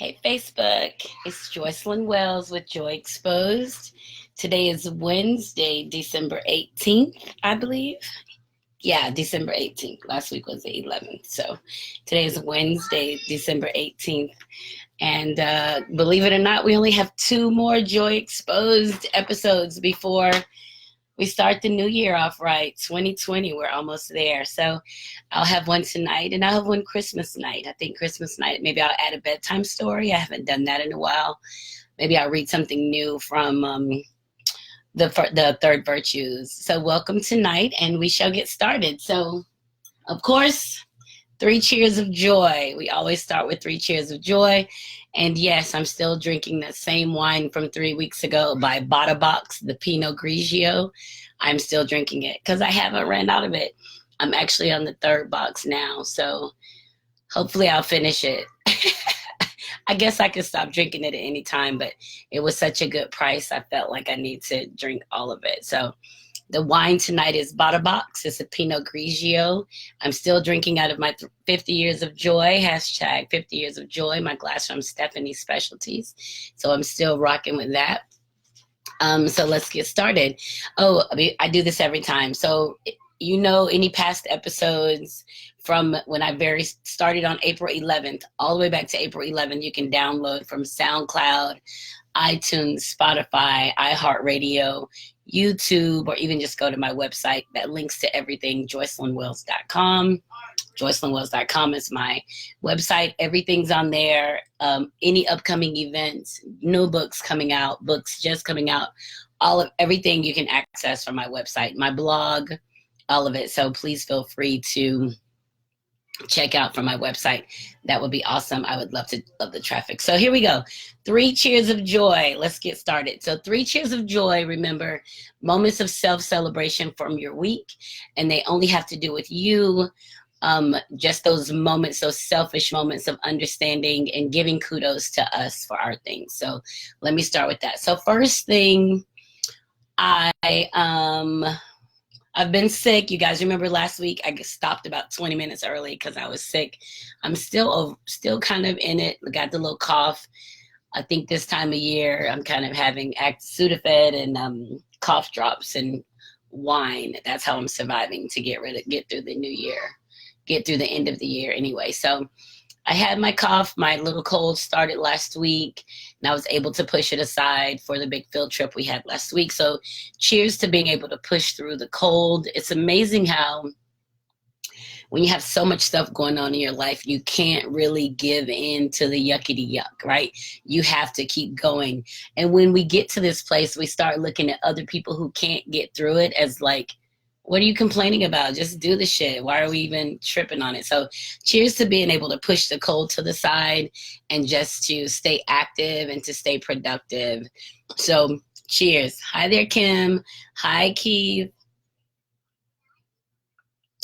Hey Facebook, it's Joycelyn Wells with Joy Exposed. Today is Wednesday, December 18th, I believe. Yeah, December 18th. Last week was the 11th. So today is Wednesday, December 18th. And believe it or not, we only have two more Joy Exposed episodes before we start the new year off right. 2020, we're almost there. So I'll have one tonight and I'll have one Christmas night. I think Christmas night, maybe I'll add a bedtime story. I haven't done that in a while. Maybe I'll read something new from the Third Virtues. So welcome tonight and we shall get started. So, of course, three cheers of joy. We always start with three cheers of joy. And yes, I'm still drinking that same wine from 3 weeks ago by Bada Box, the Pinot Grigio. I'm still drinking it because I haven't ran out of it. I'm actually on the third box now, so hopefully I'll finish it. I guess I could stop drinking it at any time, but it was such a good price. I felt like I need to drink all of it. So the wine tonight is Bada Box. It's a Pinot Grigio. I'm still drinking out of my 50 years of joy, hashtag 50 years of joy, my glass from Stephanie's Specialties. So I'm still rocking with that. So let's get started. Oh, I do this every time. So, any past episodes from when I very started on April 11th, all the way back to April 11th, you can download from SoundCloud, iTunes, Spotify, iHeartRadio, YouTube, or even just go to my website that links to everything, joycelynwells.com. joycelynwells.com is my website. Everything's on there. Any upcoming events, new books coming out, books just coming out, everything you can access from my website, my blog, all of it. So please feel free to check out from my website. That would be awesome. I would love the traffic. So here we go. Three cheers of joy. Let's get started. So three cheers of joy. Remember, moments of self-celebration from your week, and they only have to do with you. Just those moments, those selfish moments of understanding and giving kudos to us for our things. So let me start with that. So first thing, I've been sick. You guys remember last week I stopped about 20 minutes early because I was sick. I'm still kind of in it. I got the little cough. I think this time of year I'm kind of having Sudafed and cough drops and wine. That's how I'm surviving to get through the new year, get through the end of the year anyway. So I had my cough, my little cold started last week, and I was able to push it aside for the big field trip we had last week. So cheers to being able to push through the cold. It's amazing how when you have so much stuff going on in your life, you can't really give in to the yuckity yuck, right? You have to keep going. And when we get to this place, we start looking at other people who can't get through it as like, what are you complaining about? Just do the shit. Why are we even tripping on it? So cheers to being able to push the cold to the side and just to stay active and to stay productive. So cheers. Hi there, Kim. Hi, Keith.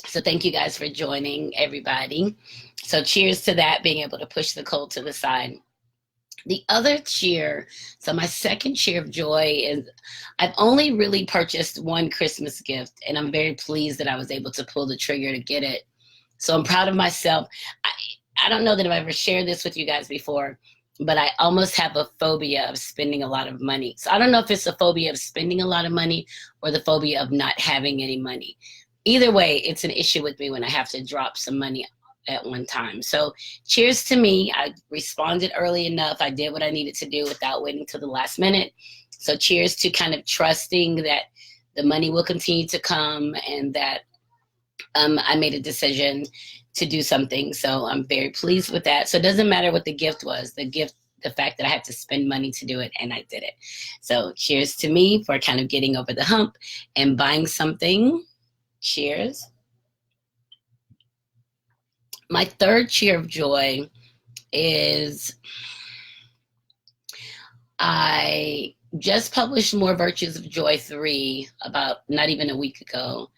So thank you guys for joining, everybody. So cheers to that, being able to push the cold to the side. The other cheer, so my second cheer of joy is I've only really purchased one Christmas gift, and I'm very pleased that I was able to pull the trigger to get it. So I'm proud of myself. I don't know that I've ever shared this with you guys before, but I almost have a phobia of spending a lot of money. So I don't know if it's a phobia of spending a lot of money or the phobia of not having any money. Either way, it's an issue with me when I have to drop some money at one time. So cheers to me. I responded early enough. I did what I needed to do without waiting till the last minute. So cheers to kind of trusting that the money will continue to come and that I made a decision to do something. So I'm very pleased with that. So it doesn't matter what the gift was, the fact that I had to spend money to do it, and I did it. So cheers to me for kind of getting over the hump and buying something. Cheers. My third cheer of joy is I just published More Virtues of Joy 3 about not even a week ago,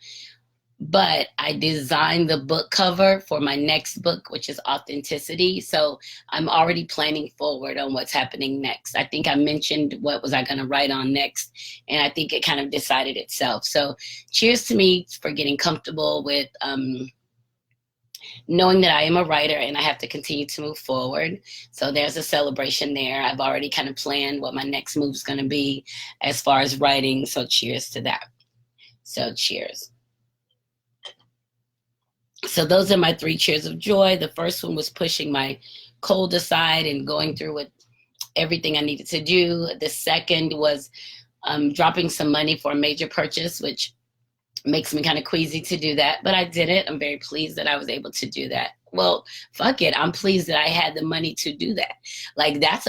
but I designed the book cover for my next book, which is Authenticity. So I'm already planning forward on what's happening next. I think I mentioned what was I going to write on next, and I think it kind of decided itself. So cheers to me for getting comfortable with knowing that I am a writer and I have to continue to move forward. So there's a celebration there. I've already kind of planned what my next move is going to be as far as writing. So cheers to that. So cheers. So those are my 3 cheers of joy. The first one was pushing my cold aside and going through with everything I needed to do. The second was dropping some money for a major purchase, which makes me kind of queasy to do that, but I did it. I'm very pleased that I was able to do that. Well, fuck it. I'm pleased that I had the money to do that. Like that's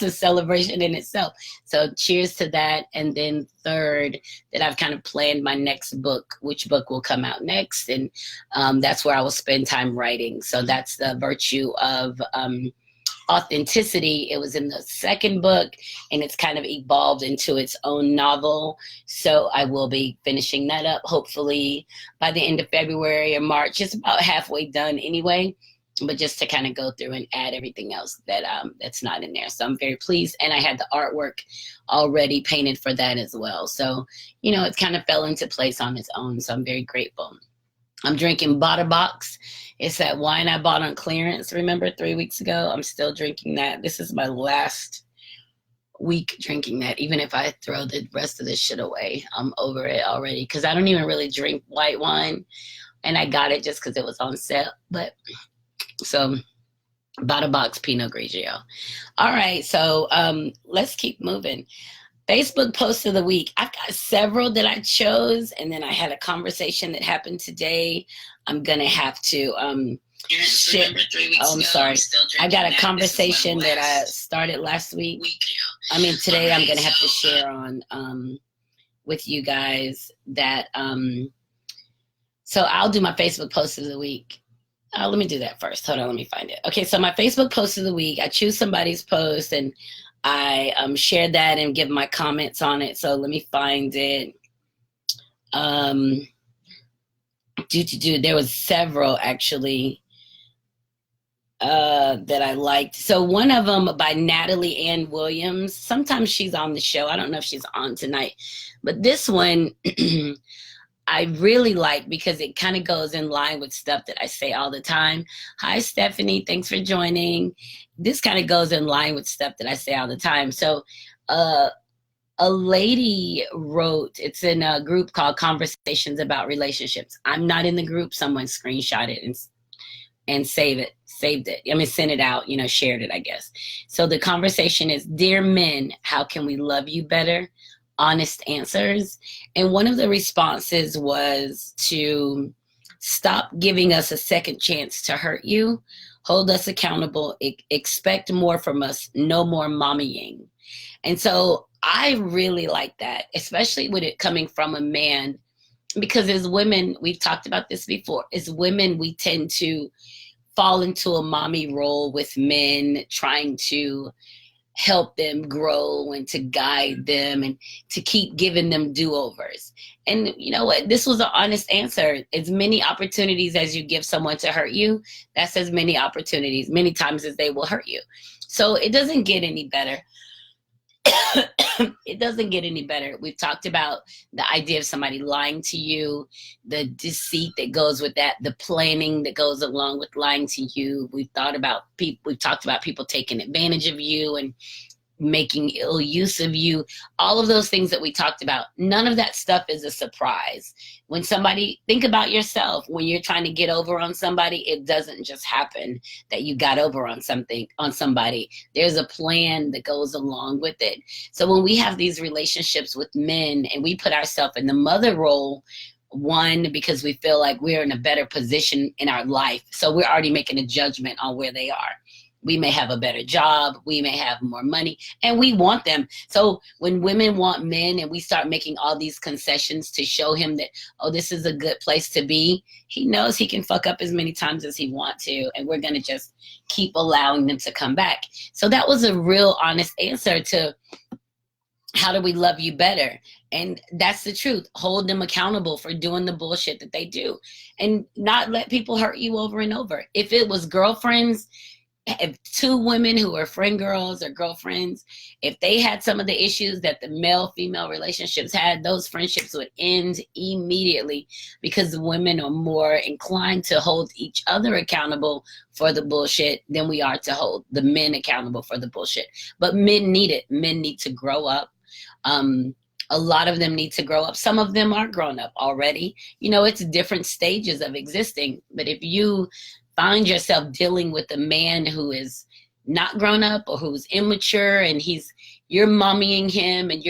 a celebration in itself. So cheers to that. And then third, that I've kind of planned my next book, which book will come out next. And that's where I will spend time writing. So that's the virtue of authenticity. It was in the second book and it's kind of evolved into its own novel. So I will be finishing that up hopefully by the end of February or March. It's about halfway done anyway, but just to kind of go through and add everything else that that's not in there. So I'm very pleased. And I had the artwork already painted for that as well. So, you know, it kind of fell into place on its own. So I'm very grateful. I'm drinking Bada Box. It's that wine I bought on clearance, remember, 3 weeks ago? I'm still drinking that. This is my last week drinking that. Even if I throw the rest of this shit away, I'm over it already because I don't even really drink white wine. And I got it just because it was on sale. But so Bada Box Pinot Grigio. All right, so let's keep moving. Facebook post of the week. I've got several that I chose, and then I had a conversation that happened today. I'm gonna have to share. Oh, I'm sorry. I got a conversation that I started last week. I mean, today I'm gonna have to share on with you guys that. So I'll do my Facebook post of the week. Let me do that first. Hold on, let me find it. Okay, so my Facebook post of the week. I choose somebody's post and I shared that and give my comments on it. So let me find it. There was several actually that I liked. So one of them by Natalie Ann Williams. Sometimes she's on the show. I don't know if she's on tonight, but this one I really like because it kind of goes in line with stuff that I say all the time. Hi, Stephanie. Thanks for joining. This kind of goes in line with stuff that I say all the time. So a lady wrote, it's in a group called Conversations About Relationships. I'm not in the group. Someone screenshot it and saved it. I mean, sent it out, you know, shared it, I guess. So the conversation is, Dear men, how can we love you better? Honest answers. And one of the responses was to stop giving us a second chance to hurt you, hold us accountable, expect more from us, no more mommying. And so I really like that, especially with it coming from a man, because as women, we've talked about this before, as women, we tend to fall into a mommy role with men, trying to help them grow and to guide them and to keep giving them do-overs. And you know what? This was an honest answer. As many opportunities as you give someone to hurt you, that's as many opportunities, many times as they will hurt you. So it doesn't get any better. It doesn't get any better. We've talked about the idea of somebody lying to you, the deceit that goes with that, the planning that goes along with lying to you. We've talked about people taking advantage of you and making ill use of you. All of those things that we talked about, none of that stuff is a surprise. When somebody, think about yourself, when you're trying to get over on somebody, it doesn't just happen that you got over on somebody. There's a plan that goes along with it. So when we have these relationships with men and we put ourselves in the mother role, one, because we feel like we're in a better position in our life. So we're already making a judgment on where they are. We may have a better job, we may have more money, and we want them. So when women want men and we start making all these concessions to show him that, oh, this is a good place to be, he knows he can fuck up as many times as he wants to, and we're going to just keep allowing them to come back. So that was a real honest answer to how do we love you better? And that's the truth. Hold them accountable for doing the bullshit that they do and not let people hurt you over and over. If it was girlfriends, if two women who are friend girls or girlfriends, if they had some of the issues that the male female relationships had, those friendships would end immediately, because women are more inclined to hold each other accountable for the bullshit than we are to hold the men accountable for the bullshit. But men need it. Men need to grow up. Um, a lot of them need to grow up. Some of them are grown up already. You know, it's different stages of existing. But if you find yourself dealing with a man who is not grown up or who's immature, and you're mommying him, and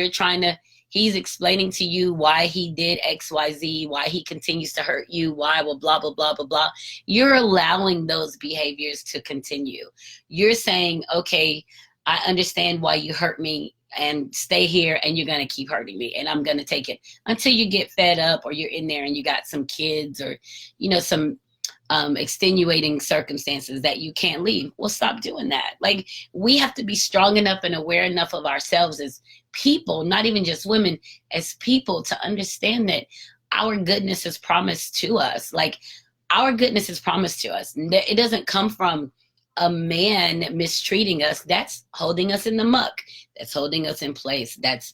he's explaining to you why he did XYZ, why he continues to hurt you, why, well, blah, blah, blah, blah, blah. You're allowing those behaviors to continue. You're saying, okay, I understand why you hurt me, and stay here, and you're going to keep hurting me, and I'm going to take it until you get fed up, or you're in there and you got some kids, or, you know, some extenuating circumstances that you can't leave. Well, stop doing that. Like, we have to be strong enough and aware enough of ourselves as people, not even just women, as people, to understand that our goodness is promised to us. Like, our goodness is promised to us. It doesn't come from a man mistreating us. That's holding us in the muck. That's holding us in place. That's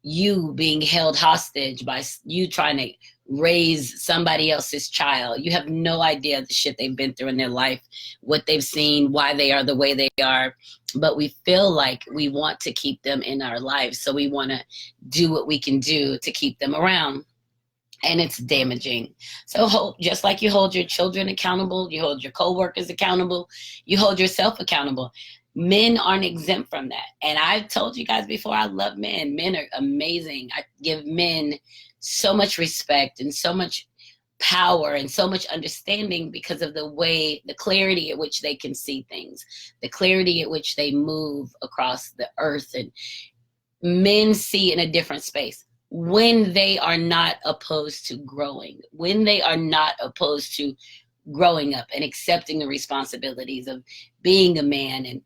you being held hostage by you trying to raise somebody else's child. You have no idea the shit they've been through in their life, what they've seen, why they are the way they are. But we feel like we want to keep them in our lives. So we want to do what we can do to keep them around. And it's damaging. So just like you hold your children accountable, you hold your coworkers accountable, you hold yourself accountable. Men aren't exempt from that. And I've told you guys before, I love men. Men are amazing. I give men so much respect and so much power and so much understanding because of the clarity at which they can see things, the clarity at which they move across the earth. And men see in a different space when they are not opposed to growing, when they are not opposed to growing up and accepting the responsibilities of being a man. And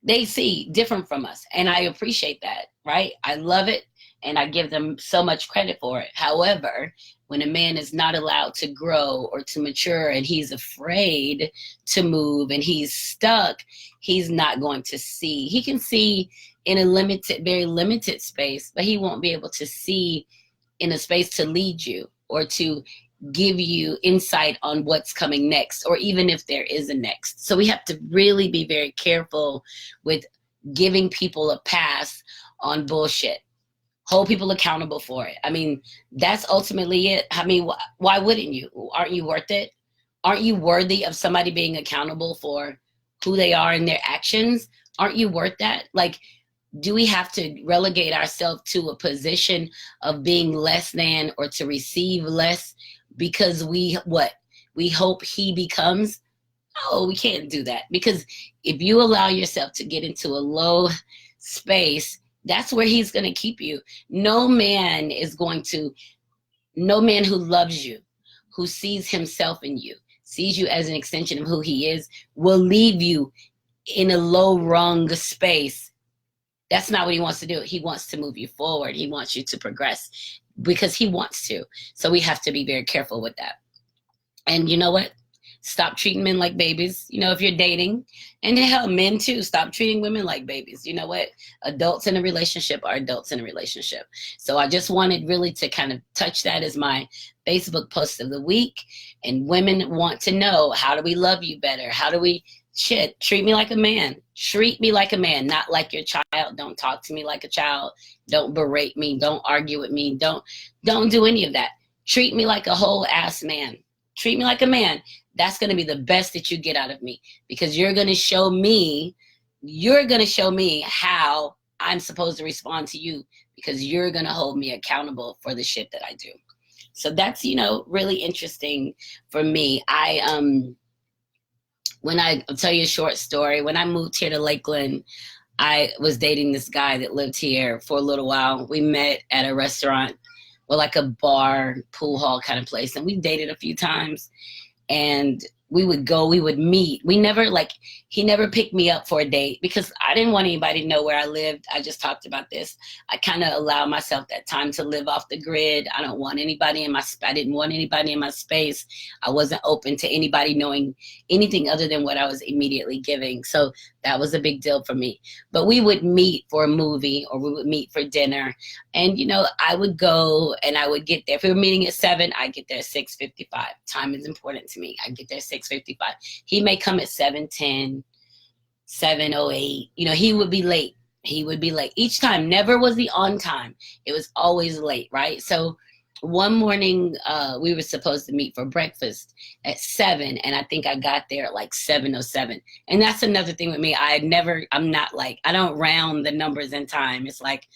they see different from us. And I appreciate that, right? I love it. And I give them so much credit for it. However, when a man is not allowed to grow or to mature, and he's afraid to move and he's stuck, he's not going to see. He can see in a limited, very limited space, but he won't be able to see in a space to lead you or to give you insight on what's coming next, or even if there is a next. So we have to really be very careful with giving people a pass on bullshit. Hold people accountable for it. I mean, that's ultimately it. I mean, why wouldn't you? Aren't you worth it? Aren't you worthy of somebody being accountable for who they are and their actions? Aren't you worth that? Like, do we have to relegate ourselves to a position of being less than or to receive less because we hope he becomes? No, we can't do that. Because if you allow yourself to get into a low space, that's where he's going to keep you. No man who loves you, who sees himself in you, sees you as an extension of who he is, will leave you in a low rung space. That's not what he wants to do. He wants to move you forward. He wants you to progress because he wants to. So we have to be very careful with that. And you know what? Stop treating men like babies. You know, if you're dating, and hell, men too, stop treating women like babies. You know what? Adults in a relationship are adults in a relationship. So I just wanted really to kind of touch that as my Facebook post of the week. And women want to know, how do we love you better? How do we treat me like a man? Treat me like a man, not like your child. Don't talk to me like a child. Don't berate me. Don't argue with me. Don't do any of that. Treat me like a whole ass man. Treat me like a man. That's going to be the best that you get out of me, because you're going to show me how I'm supposed to respond to you, because you're going to hold me accountable for the shit that I do. So that's, really interesting for me. I'll tell you a short story. When I moved here to Lakeland, I was dating this guy that lived here for a little while. We met at a restaurant, or like a bar, pool hall kind of place. And we dated a few times. And we would meet. We never, He never picked me up for a date because I didn't want anybody to know where I lived. I just talked about this. I kind of allow myself that time to live off the grid. I don't want anybody in my, I didn't want anybody in my space. I wasn't open to anybody knowing anything other than what I was immediately giving. So that was a big deal for me. But we would meet for a movie or we would meet for dinner. And, you know, I would go and I would get there. If we were meeting at 7, I'd get there at 6:55. Time is important to me. I get there at 6:55. He may come at 7:10, 7:08. You know, he would be late. He would be late. Each time, never was he on time. It was always late, right? So one morning, we were supposed to meet for breakfast at 7, and I think I got there at like 7:07. And that's another thing with me. I'm not like, I don't round the numbers in time. It's like,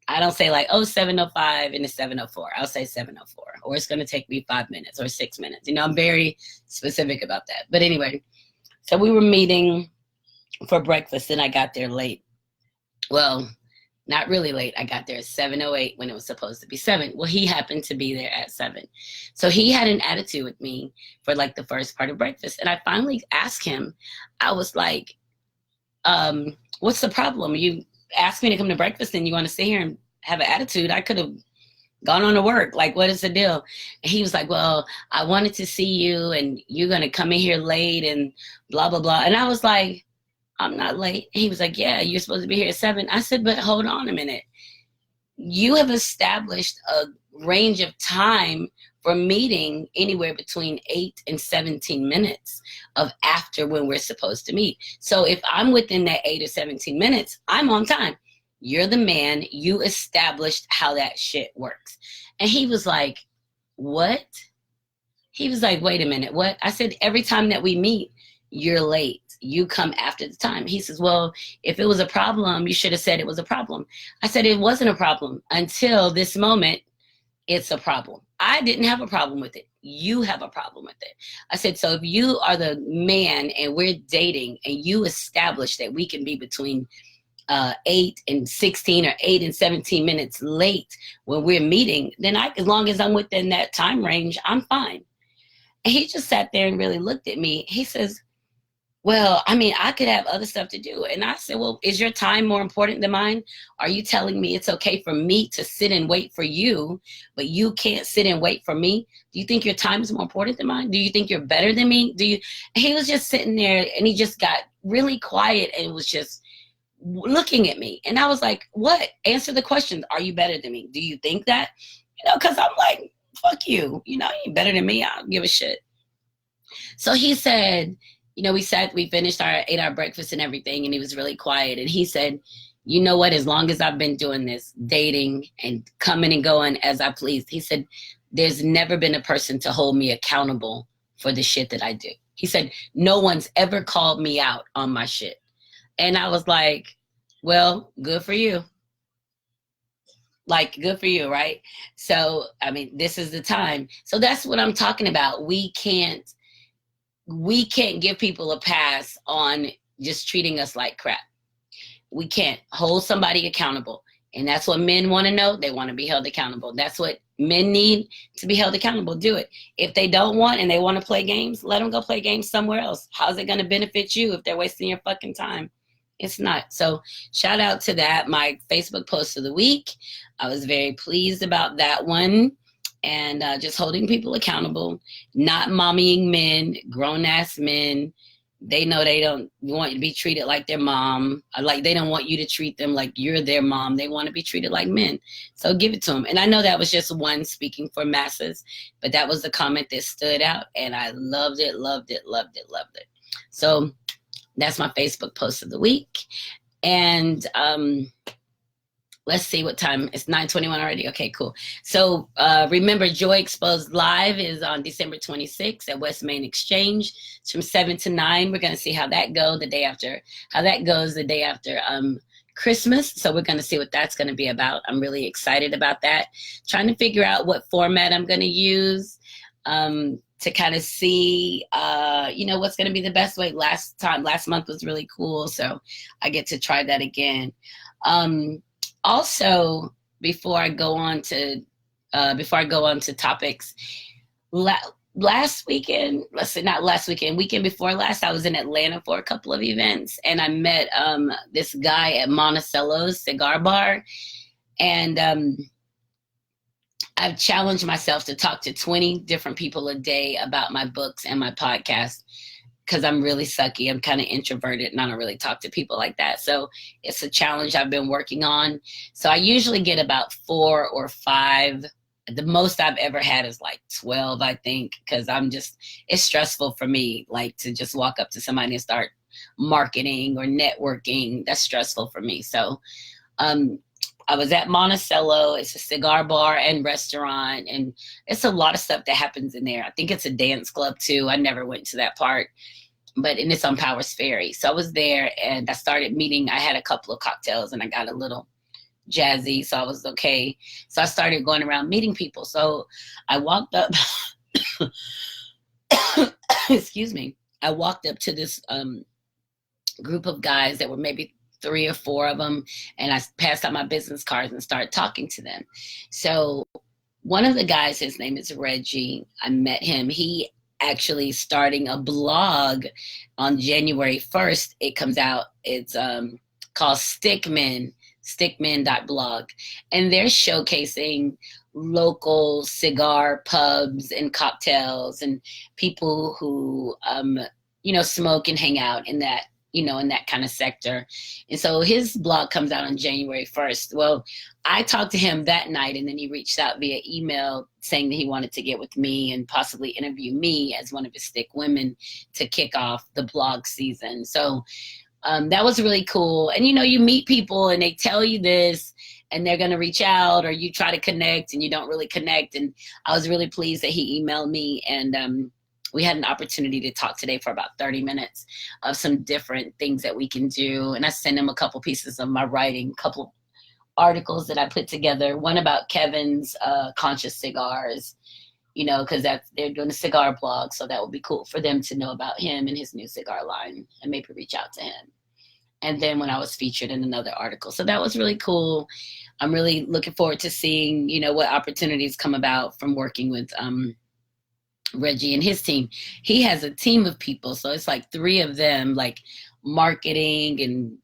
I don't say like, oh, 7:05 and it's 7:04. I'll say 7:04, or it's going to take me 5 minutes or 6 minutes. You know, I'm very specific about that. But anyway, so we were meeting for breakfast and I got there late. Well, not really late. I got there at 7:08 when it was supposed to be 7. Well, he happened to be there at 7. So he had an attitude with me for like the first part of breakfast. And I finally asked him, I was like, what's the problem? You asked me to come to breakfast and you want to sit here and have an attitude. I could have gone on to work. Like, what is the deal? And he was like, well, I wanted to see you and you're going to come in here late and blah, blah, blah. And I was like, I'm not late. He was like, yeah, you're supposed to be here at 7. I said, but hold on a minute. You have established a range of time for meeting anywhere between 8 and 17 minutes of after when we're supposed to meet. So if I'm within that 8 or 17 minutes, I'm on time. You're the man. You established how that shit works. And he was like, what? He was like, wait a minute, what? I said, every time that we meet, you're late. You come after the time. He says, well, if it was a problem, you should have said it was a problem. I said, it wasn't a problem until this moment. It's a problem. I didn't have a problem with it. You have a problem with it. I said, so if you are the man and we're dating and you establish that we can be between 8 and 16 or 8 and 17 minutes late when we're meeting, then as long as I'm within that time range, I'm fine. And he just sat there and really looked at me. He says, well, I mean, I could have other stuff to do. And I said, well, is your time more important than mine? Are you telling me it's okay for me to sit and wait for you, but you can't sit and wait for me? Do you think your time is more important than mine? Do you think you're better than me? He was just sitting there and he just got really quiet and was just looking at me. And I was like, what? Answer the question. Are you better than me? Do you think that? You know, because I'm like, fuck you. You know, you better than me. I don't give a shit. So he said, you know, we finished our 8-hour breakfast and everything, and he was really quiet. And he said, you know what, as long as I've been doing this, dating and coming and going as I please, he said, there's never been a person to hold me accountable for the shit that I do. He said, no one's ever called me out on my shit. And I was like, well, good for you. Like, good for you, right? So, I mean, this is the time. So that's what I'm talking about. We can't give people a pass on just treating us like crap. We can't hold somebody accountable. And that's what men want to know. They want to be held accountable. That's what men need, to be held accountable. Do it. If they don't want and they want to play games, let them go play games somewhere else. How's it going to benefit you if they're wasting your fucking time? It's not. So shout out to that. My Facebook post of the week. I was very pleased about that one. And just holding people accountable, not mommying men, grown-ass men. They know they don't want to be treated like their mom. Like, they don't want you to treat them like you're their mom. They want to be treated like men. So give it to them. And I know that was just one speaking for masses, but that was the comment that stood out. And I loved it, loved it, loved it, loved it. So that's my Facebook post of the week. And let's see what time. It's 9:21 already. Okay, cool. So remember, Joy Exposed Live is on December 26th at West Main Exchange. It's from 7 to 9. We're going to see how that goes the day after Christmas. So we're going to see what that's going to be about. I'm really excited about that. Trying to figure out what format I'm going to use to kind of see, what's going to be the best way. Last month was really cool. So I get to try that again. Also, before I go on to topics, last weekend, let's say not last weekend, weekend before last, I was in Atlanta for a couple of events, and I met this guy at Monticello's cigar bar. And I've challenged myself to talk to 20 different people a day about my books and my podcast, because I'm really sucky. I'm kind of introverted and I don't really talk to people like that. So it's a challenge I've been working on. So I usually get about 4 or 5. The most I've ever had is like 12, I think, because it's stressful for me, like to just walk up to somebody and start marketing or networking. That's stressful for me. So I was at Monticello. It's a cigar bar and restaurant, and it's a lot of stuff that happens in there. I think it's a dance club too. I never went to that part, and it's on Powers Ferry. So I was there and I started meeting. I had a couple of cocktails and I got a little jazzy, so I was okay. So I started going around meeting people. So I walked up, excuse me. I walked up to this group of guys that were maybe 3 or 4 of them, and I passed out my business cards and started talking to them. So one of the guys, his name is Reggie. I met him. He actually starting a blog on January 1st. It comes out. It's called stickmen.blog, and they're showcasing local cigar pubs and cocktails and people who smoke and hang out in that in that kind of sector. And so his blog comes out on January 1st. Well, I talked to him that night, and then he reached out via email saying that he wanted to get with me and possibly interview me as one of his stick women to kick off the blog season. So that was really cool. And, you meet people and they tell you this and they're going to reach out, or you try to connect and you don't really connect. And I was really pleased that he emailed me, and we had an opportunity to talk today for about 30 minutes of some different things that we can do. And I sent him a couple pieces of my writing, a couple articles that I put together, one about Kevin's conscious cigars, because they're doing a cigar blog. So that would be cool for them to know about him and his new cigar line and maybe reach out to him. And then when I was featured in another article. So that was really cool. I'm really looking forward to seeing, what opportunities come about from working with Reggie and his team. He has a team of people. So it's like 3 of them, like marketing and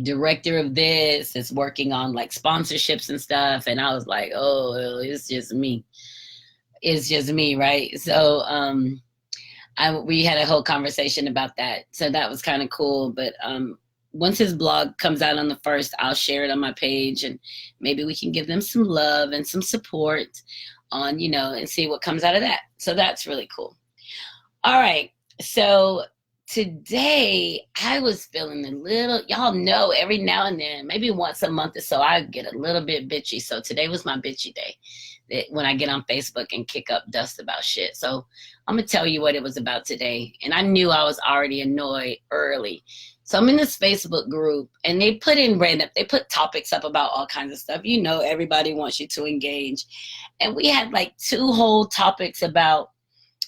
director of this is working on like sponsorships and stuff. And I was like, oh, it's just me. It's just me, right? So we had a whole conversation about that. So that was kind of cool. But once his blog comes out on the 1st, I'll share it on my page, and maybe we can give them some love and some support on, and see what comes out of that. So that's really cool. All right. So today I was feeling a little, y'all know, every now and then, maybe once a month or so, I get a little bit bitchy. So today was my bitchy day, when I get on Facebook and kick up dust about shit. So I'm going to tell you what it was about today. And I knew I was already annoyed early. So I'm in this Facebook group, and they put topics up about all kinds of stuff. Everybody wants you to engage. And we had like 2 whole topics about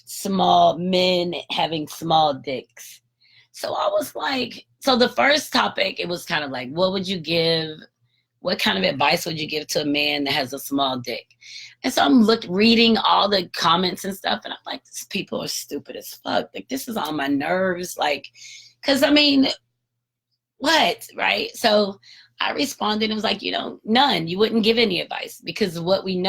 small men having small dicks. So I was like, so the first topic, it was kind of like, what kind of advice would you give to a man that has a small dick? And so I'm reading all the comments and stuff, and I'm like, these people are stupid as fuck. Like, this is on my nerves. Like, because what, right? So I responded and was like, none. You wouldn't give any advice, because what we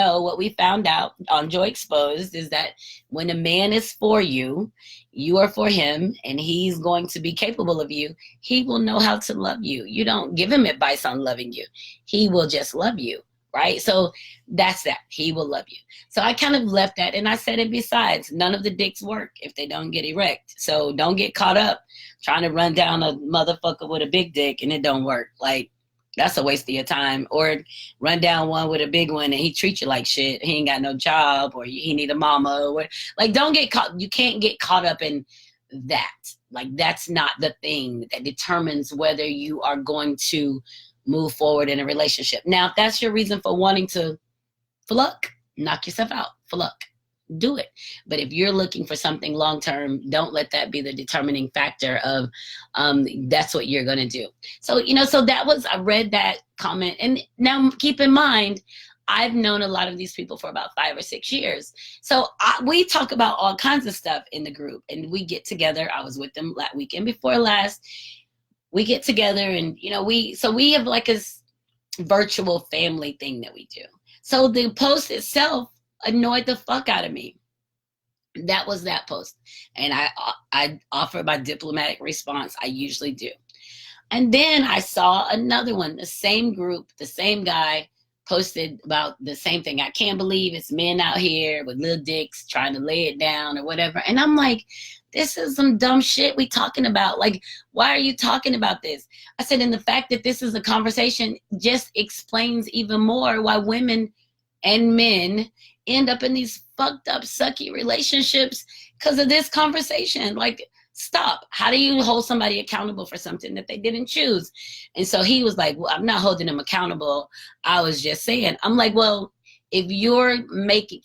found out on Joy Exposed is that when a man is for you, you are for him, and he's going to be capable of you. He will know how to love you. You don't give him advice on loving you. He will just love you, right? So that's that. He will love you. So I kind of left that, and I said, and besides, none of the dicks work if they don't get erect. So don't get caught up trying to run down a motherfucker with a big dick and it don't work. Like, that's a waste of your time. Or run down one with a big one and he treats you like shit. He ain't got no job, or he need a mama. Or like, don't get caught. You can't get caught up in that. Like, that's not the thing that determines whether you are going to move forward in a relationship. Now, if that's your reason for wanting to fluck, knock yourself out, fluck. Do it. But if you're looking for something long-term, don't let that be the determining factor of that's what you're going to do. So, so that was, I read that comment. And now keep in mind, I've known a lot of these people for about 5 or 6 years. So we talk about all kinds of stuff in the group, and we get together. I was with them that weekend before last. We get together, and we have like a virtual family thing that we do. So the post itself annoyed the fuck out of me. That was that post. And I offered my diplomatic response. I usually do. And then I saw another one, the same group, the same guy posted about the same thing. I can't believe it's men out here with little dicks trying to lay it down or whatever. And I'm like, this is some dumb shit we talking about. Like, why are you talking about this? I said, and the fact that this is a conversation just explains even more why women and men end up in these fucked up, sucky relationships because of this conversation. Like, stop. How do you hold somebody accountable for something that they didn't choose? And so he was like, well, I'm not holding them accountable. I was just saying. I'm like, well, if you're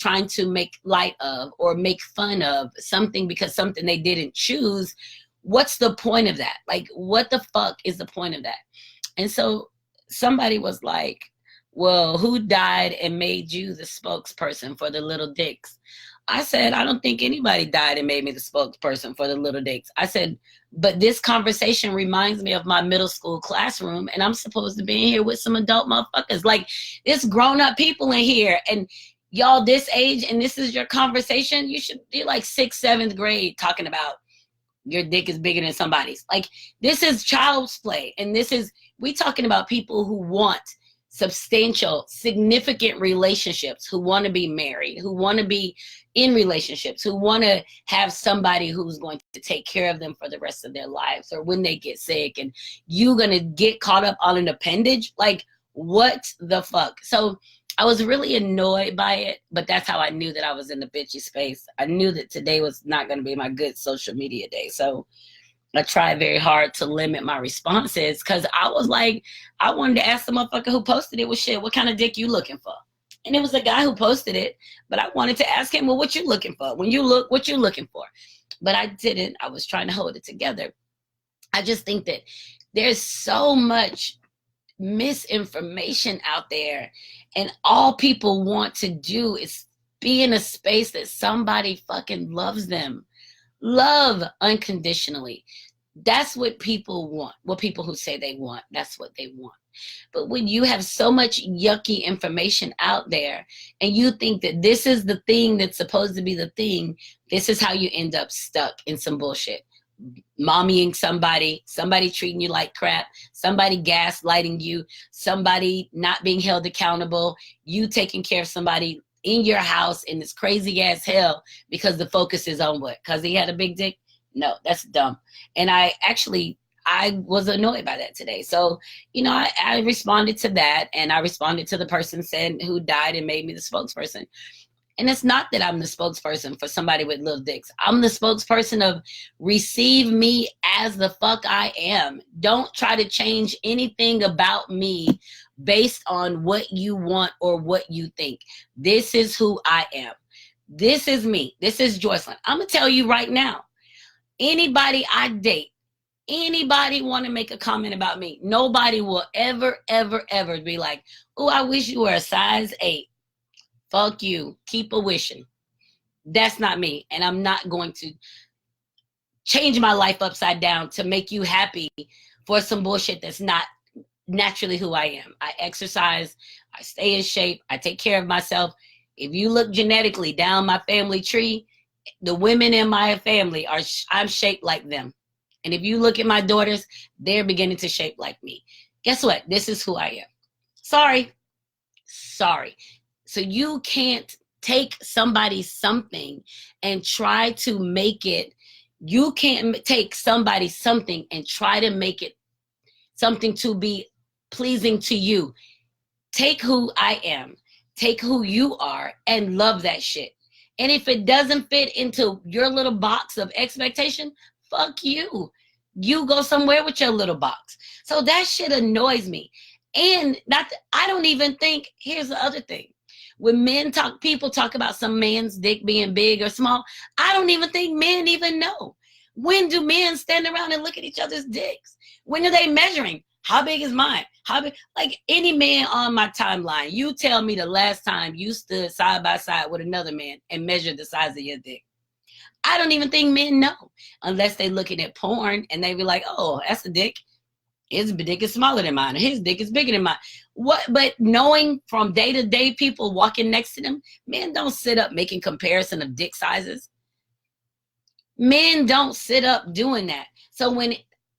trying to make light of or make fun of something because something they didn't choose, what's the point of that? Like, what the fuck is the point of that? And so somebody was like, well, who died and made you the spokesperson for the little dicks? I said, I don't think anybody died and made me the spokesperson for the little dicks. I said, but this conversation reminds me of my middle school classroom, and I'm supposed to be in here with some adult motherfuckers. Like, there's grown-up people in here, and y'all this age, and this is your conversation. You should be like 6th, 7th grade talking about your dick is bigger than somebody's. Like, this is child's play, and we talking about people who want substantial, significant relationships, who want to be married, who want to be in relationships, who want to have somebody who's going to take care of them for the rest of their lives or when they get sick, and you going to get caught up on an appendage. Like, what the fuck? So I was really annoyed by it, but that's how I knew that I was in the bitchy space. I knew that today was not going to be my good social media day. So I tried very hard to limit my responses because I was like, I wanted to ask the motherfucker who posted it, well, shit, what kind of dick you looking for? And it was the guy who posted it, but I wanted to ask him, well, what you looking for? When you look, what you looking for? But I didn't. I was trying to hold it together. I just think that there's so much misinformation out there, and all people want to do is be in a space that somebody fucking loves them. Love unconditionally. That's what people want. What people who say they want, that's what they want. But when you have so much yucky information out there and you think that this is the thing that's supposed to be the thing, this is how you end up stuck in some bullshit. Mommying somebody treating you like crap, somebody gaslighting you, somebody not being held accountable, you taking care of somebody in your house in this crazy ass hell because the focus is on what? Because he had a big dick? No, that's dumb. And I was annoyed by that today. So, I responded to that, and I responded to the person who died and made me the spokesperson. And it's not that I'm the spokesperson for somebody with little dicks. I'm the spokesperson of receive me as the fuck I am. Don't try to change anything about me based on what you want or what you think. This is who I am. This is me. This is Joycelyn. I'm going to tell you right now, anybody I date, anybody want to make a comment about me, nobody will ever, ever, ever be like, oh, I wish you were a size 8. Fuck you. Keep a wishing. That's not me. And I'm not going to change my life upside down to make you happy for some bullshit that's not naturally who I am. I exercise. I stay in shape. I take care of myself. If you look genetically down my family tree, the women in my family I'm shaped like them. And if you look at my daughters, they're beginning to shape like me. Guess what? This is who I am. Sorry. So you can't take somebody's something and try to make it, you can't take somebody's something and try to make it something to be pleasing to you. Take who I am, take who you are, and love that shit. And if it doesn't fit into your little box of expectation, fuck you. You go somewhere with your little box. So that shit annoys me. And I don't even think, here's the other thing. When people talk about some man's dick being big or small, I don't even think men even know. When do men stand around and look at each other's dicks? When are they measuring? How big is mine? How big? Like any man on my timeline, you tell me the last time you stood side by side with another man and measured the size of your dick. I don't even think men know unless they looking at porn and they be like, oh, that's a dick. His dick is smaller than mine. His dick is bigger than mine. What? But knowing from day to day people walking next to them, men don't sit up making comparison of dick sizes. Men don't sit up doing that. So when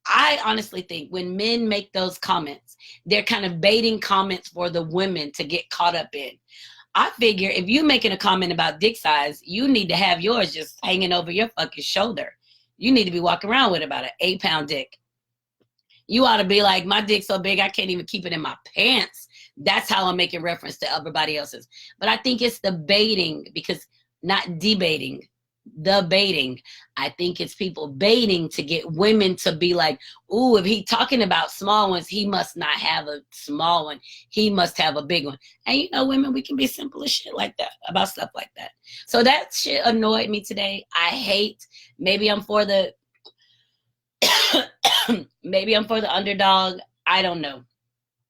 I honestly think when men make those comments, they're kind of baiting comments for the women to get caught up in. I figure if you're making a comment about dick size, you need to have yours just hanging over your fucking shoulder. You need to be walking around with about an 8-pound dick. You ought to be like, my dick's so big I can't even keep it in my pants. That's how I'm making reference to everybody else's. But I think it's the baiting, because not debating, the baiting. I think it's people baiting to get women to be like, ooh, if he talking about small ones, he must not have a small one. He must have a big one. And you know, women, we can be simple as shit like that, about stuff like that. So that shit annoyed me today. I hate, maybe I'm for the maybe I'm for the underdog. I don't know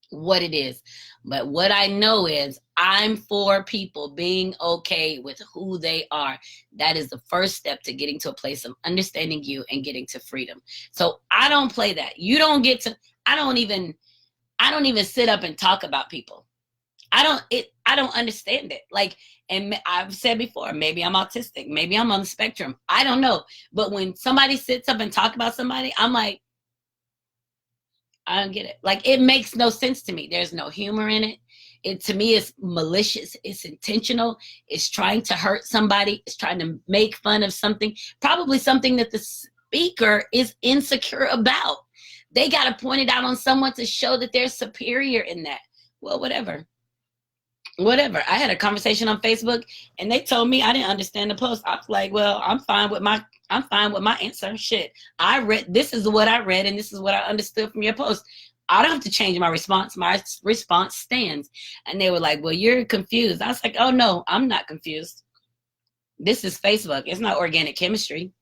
what it is. But what I know is I'm for people being okay with who they are. That is the first step to getting to a place of understanding you and getting to freedom. So I don't play that. You don't get to, I don't even sit up and talk about people. I don't understand it. Like, and I've said before, maybe I'm autistic, maybe I'm on the spectrum. I don't know. But when somebody sits up and talk about somebody, I'm like, I don't get it. Like, it makes no sense to me. There's no humor in it. It, to me, is malicious. It's intentional. It's trying to hurt somebody. It's trying to make fun of something, probably something that the speaker is insecure about. They got to point it out on someone to show that they're superior in that. Well, whatever. I had a conversation on Facebook and they told me I didn't understand the post. I was like, well, I'm fine with my answer. Shit. This is what I read and this is what I understood from your post. I don't have to change my response. My response stands. And they were like, well, you're confused. I was like, oh no, I'm not confused. This is Facebook. It's not organic chemistry.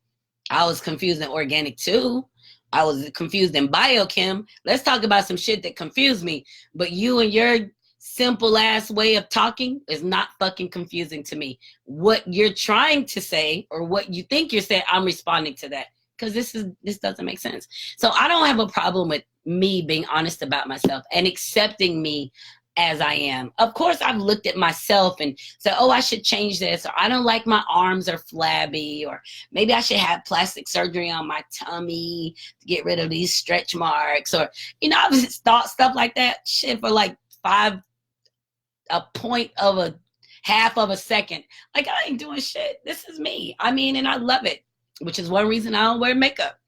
I was confused in organic too. I was confused in biochem. Let's talk about some shit that confused me. But you and your simple ass way of talking is not fucking confusing to me. What you're trying to say or what you think you're saying, I'm responding to that because this doesn't make sense. So I don't have a problem with me being honest about myself and accepting me as I am. Of course, I've looked at myself and said, oh, I should change this, or I don't like my arms are flabby, or maybe I should have plastic surgery on my tummy to get rid of these stretch marks, or, you know, I've thought stuff like that shit for like a point of a half of a second. Like, I ain't doing shit. This is me. I mean, and I love it, which is one reason I don't wear makeup.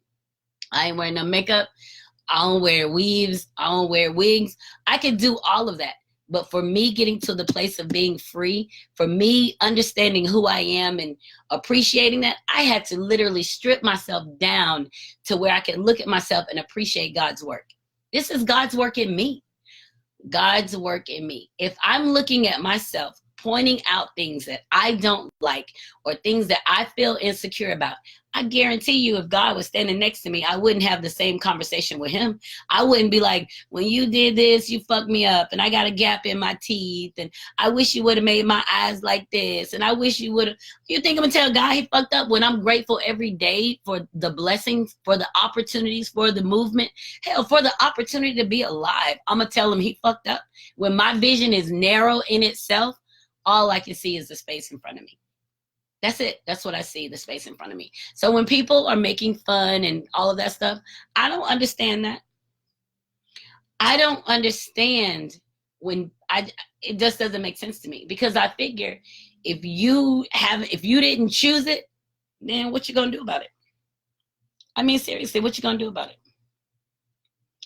I ain't wearing no makeup. I don't wear weaves. I don't wear wigs. I can do all of that. But for me getting to the place of being free, for me understanding who I am and appreciating that, I had to literally strip myself down to where I can look at myself and appreciate God's work. This is God's work in me. God's work in me. If I'm looking at myself, pointing out things that I don't like or things that I feel insecure about, I guarantee you if God was standing next to me, I wouldn't have the same conversation with him. I wouldn't be like, when you did this, you fucked me up and I got a gap in my teeth and I wish you would have made my eyes like this and I wish you would have. You think I'm gonna tell God he fucked up when I'm grateful every day for the blessings, for the opportunities, for the movement, hell, for the opportunity to be alive? I'm gonna tell him he fucked up when my vision is narrow in itself. All I can see is the space in front of me. That's it. That's what I see, the space in front of me. So when people are making fun and all of that stuff, I don't understand that. I don't understand it just doesn't make sense to me, because I figure if you didn't choose it, then what you gonna do about it? I mean, seriously, what you gonna do about it?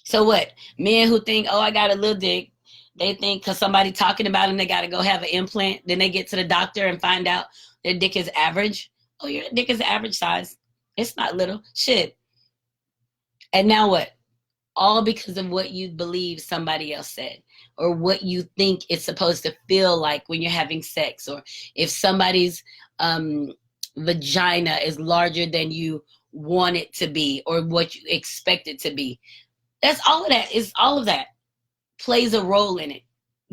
So what? Men who think, oh, I got a little dick, they think because somebody talking about them, they got to go have an implant. Then they get to the doctor and find out their dick is average. Oh, your dick is average size. It's not little. Shit. And now what? All because of what you believe somebody else said, or what you think it's supposed to feel like when you're having sex, or if somebody's vagina is larger than you want it to be or what you expect it to be. That's all of that. Is all of that plays a role in it.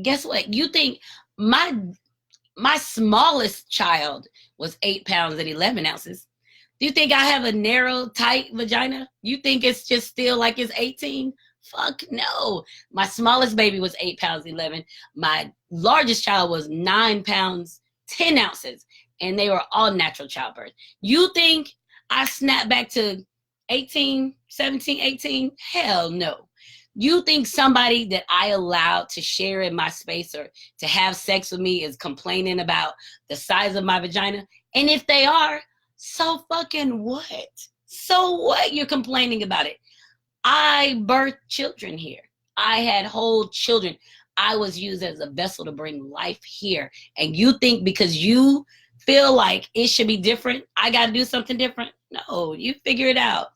Guess what? You think my my smallest child was 8 pounds and 11 ounces. Do you think I have a narrow, tight vagina? You think it's just still like it's 18? Fuck no. My smallest baby was 8 pounds 11. My largest child was 9 pounds 10 ounces, and they were all natural childbirth. You think I snapped back to 18, 17, 18? Hell no. You think somebody that I allowed to share in my space or to have sex with me is complaining about the size of my vagina? And if they are, so fucking what? So what? You're complaining about it. I birthed children here. I had whole children. I was used as a vessel to bring life here. And you think because you feel like it should be different, I got to do something different? No, you figure it out.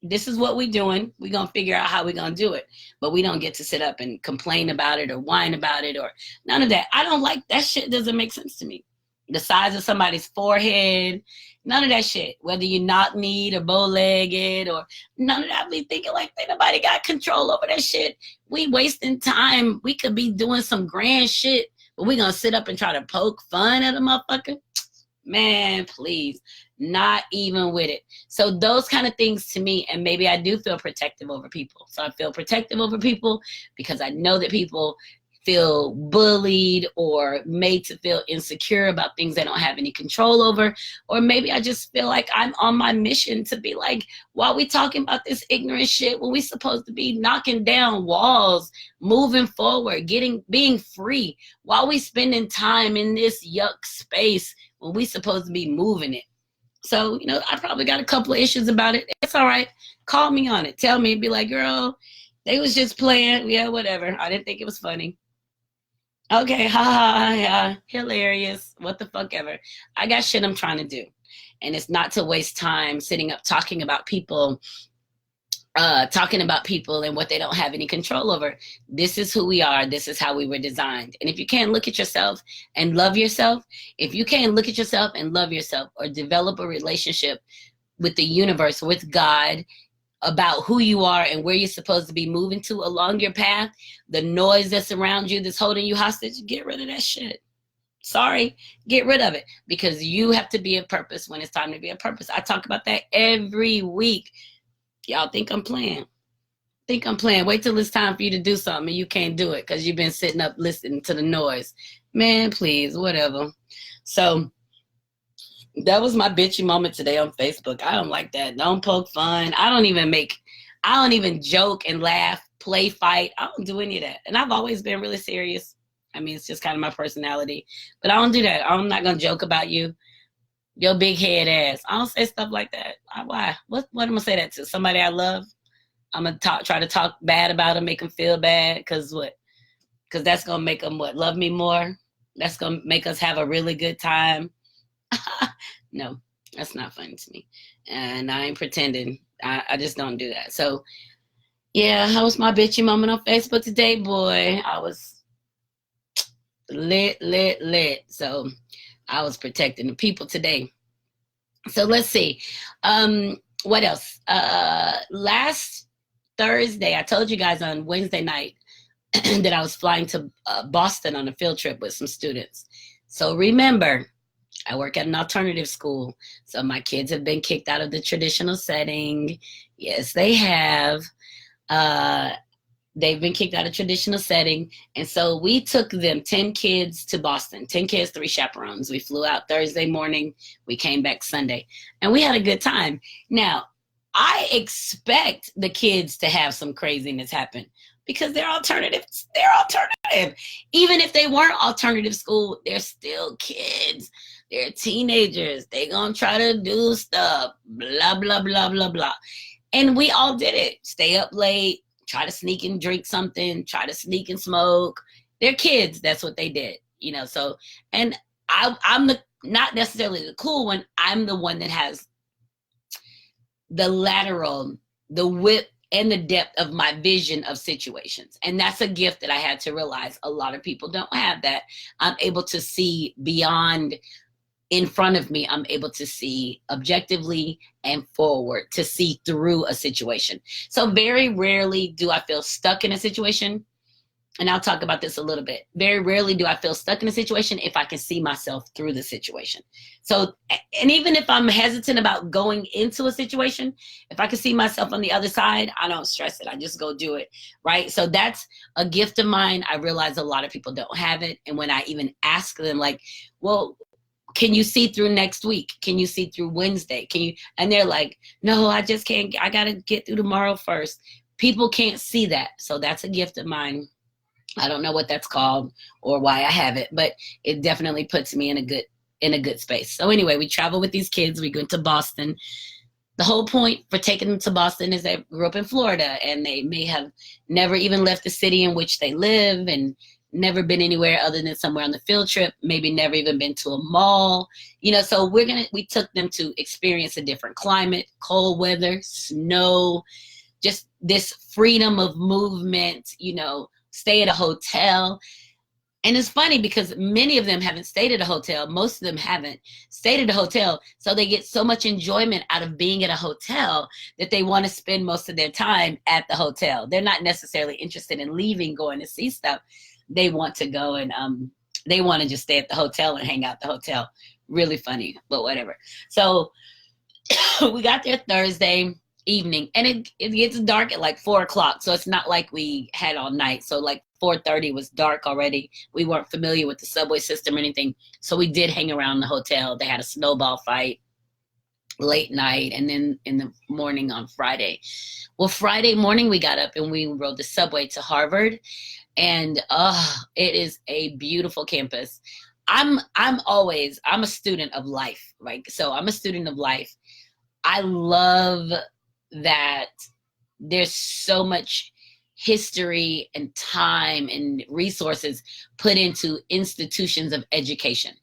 This is what we're doing. We're going to figure out how we're going to do it. But we don't get to sit up and complain about it or whine about it or none of that. I don't like that shit. Doesn't make sense to me. The size of somebody's forehead, none of that shit. Whether you're knock-kneed or bow-legged or none of that. I be thinking like, nobody got control over that shit. We wasting time. We could be doing some grand shit, but we going to sit up and try to poke fun at a motherfucker? Man, please. Not even with it. So those kind of things to me, and maybe I do feel protective over people. So I feel protective over people because I know that people feel bullied or made to feel insecure about things they don't have any control over. Or maybe I just feel like I'm on my mission to be like, while we talking about this ignorant shit, when we supposed to be knocking down walls, moving forward, being free, while we spending time in this yuck space when we supposed to be moving it. So, I probably got a couple of issues about it. It's all right. Call me on it. Tell me, be like, girl, they was just playing. Yeah, whatever. I didn't think it was funny. Okay, ha ha, yeah, hilarious. What the fuck ever. I got shit I'm trying to do. And it's not to waste time sitting up talking about people and what they don't have any control over. This is who we are. This is how we were designed. And if you can't look at yourself and love yourself, if you can't look at yourself and love yourself or develop a relationship with the universe, with God, about who you are and where you're supposed to be moving to along your path, the noise that's around you that's holding you hostage, get rid of that shit. Sorry, get rid of it, because you have to be a purpose when it's time to be a purpose. I talk about that every week. Y'all think I'm playing. Wait till it's time for you to do something and you can't do it because you've been sitting up listening to the noise. Man, please, whatever. So that was my bitchy moment today on Facebook. I don't like that. Don't poke fun. I don't even joke and laugh, play fight. I don't do any of that. And I've always been really serious. I mean, it's just kind of my personality. But I don't do that. I'm not going to joke about you. Your big head ass. I don't say stuff like that. Why? What am I going to say that to? Somebody I love? I'm going to try to talk bad about them, make them feel bad. Because what? Because that's going to make them what? Love me more? That's going to make us have a really good time? No, that's not funny to me. And I ain't pretending. I just don't do that. So, yeah, how was my bitchy moment on Facebook today, boy? I was lit. So I was protecting the people today. So let's see. What else? Last Thursday, I told you guys on Wednesday night that I was flying to Boston on a field trip with some students. So remember, I work at an alternative school. So my kids have been kicked out of the traditional setting. Yes, they have. They've been kicked out of traditional setting. And so we took them, 10 kids, to Boston. 10 kids, 3 chaperones. We flew out Thursday morning. We came back Sunday. And we had a good time. Now, I expect the kids to have some craziness happen because they're alternative. They're alternative. Even if they weren't alternative school, they're still kids. They're teenagers. They're going to try to do stuff. Blah, blah, blah, blah, blah. And we all did it. Stay up late. Try to sneak and drink something, try to sneak and smoke. They're kids. That's what they did, so, and I'm not necessarily the cool one. I'm the one that has the width and the depth of my vision of situations. And that's a gift that I had to realize. A lot of people don't have that. I'm able to see beyond in front of me, I'm able to see objectively and forward, to see through a situation. So very rarely do I feel stuck in a situation. And I'll talk about this a little bit. Very rarely do I feel stuck in a situation if I can see myself through the situation. So, and even if I'm hesitant about going into a situation, if I can see myself on the other side, I don't stress it. I just go do it, right? So that's a gift of mine. I realize a lot of people don't have it. And when I even ask them, like, well, can you see through next week? Can you see through Wednesday? Can you? And they're like, no, I just can't. I got to get through tomorrow first. People can't see that. So that's a gift of mine. I don't know what that's called or why I have it, but it definitely puts me in a good space. So anyway, we travel with these kids. We went to Boston. The whole point for taking them to Boston is they grew up in Florida, and they may have never even left the city in which they live, and never been anywhere other than somewhere on the field trip, maybe never even been to a mall, so we took them to experience a different climate, cold weather, snow, just this freedom of movement, stay at a hotel. And it's funny because many of them haven't stayed at a hotel. Most of them haven't stayed at a hotel. So they get so much enjoyment out of being at a hotel that they want to spend most of their time at the hotel. They're not necessarily interested in leaving, going to see stuff. They want to go and they want to just stay at the hotel and hang out at the hotel. Really funny, but whatever. So we got there Thursday evening, and it gets dark at like 4:00. So it's not like we had all night. So like 4:30 was dark already. We weren't familiar with the subway system or anything. So we did hang around the hotel. They had a snowball fight late night, and then in the morning on Friday. Well, Friday morning we got up and we rode the subway to Harvard. And it is a beautiful campus. I'm a student of life, right? So I'm a student of life. I love that there's so much history and time and resources put into institutions of education.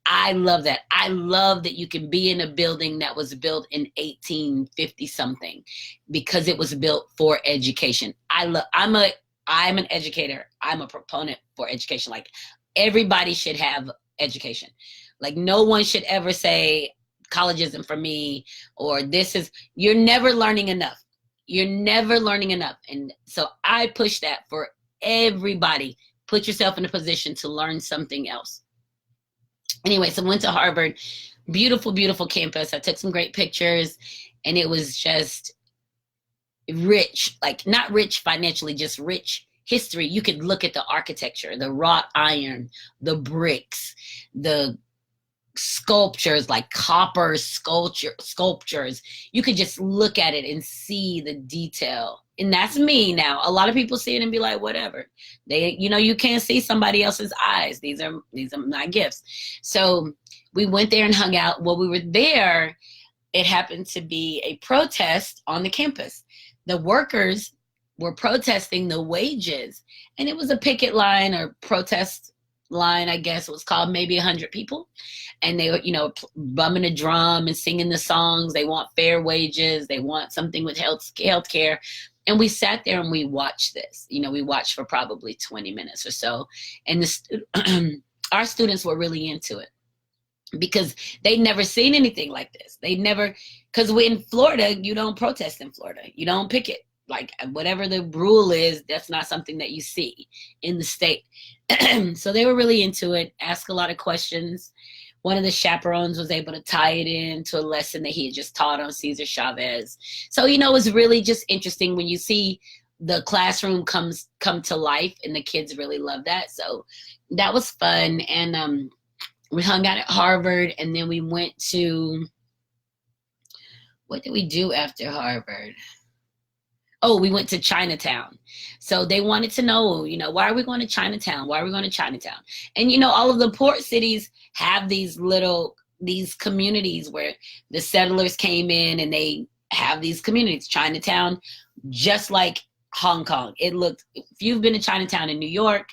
I love that. I love that you can be in a building that was built in 1850 something because it was built for education. I'm an educator. I'm a proponent for education. Like, everybody should have education. Like, no one should ever say college isn't for me, or you're never learning enough. You're never learning enough. And so I push that for everybody. Put yourself in a position to learn something else. Anyway, so I went to Harvard. Beautiful, beautiful campus. I took some great pictures, and it was just rich, like not rich financially, just rich history. You could look at the architecture, the wrought iron, the bricks, the sculptures, like copper sculptures. You could just look at it and see the detail. And that's me now. A lot of people see it and be like, whatever. You can't see somebody else's eyes. These are my gifts. So we went there and hung out. While we were there, it happened to be a protest on the campus. The workers were protesting the wages, and it was a picket line or protest line, I guess it was called, maybe 100 people. And they were, bumming a drum and singing the songs. They want fair wages. They want something with health care. And we sat there and we watched this. We watched for probably 20 minutes or so. And our students were really into it because they'd never seen anything like this. Because we're in Florida, you don't protest in Florida. You don't picket. Like, whatever the rule is, that's not something that you see in the state. So they were really into it, asked a lot of questions. One of the chaperones was able to tie it into a lesson that he had just taught on Cesar Chavez. So, it was really just interesting when you see the classroom come to life, and the kids really love that. So that was fun. And we hung out at Harvard, and then we went to, what did we do after Harvard? Oh, we went to Chinatown. So they wanted to know, why are we going to Chinatown? Why are we going to Chinatown? And, all of the port cities have these communities where the settlers came in, and they have these communities. Chinatown, just like Hong Kong. If you've been to Chinatown in New York,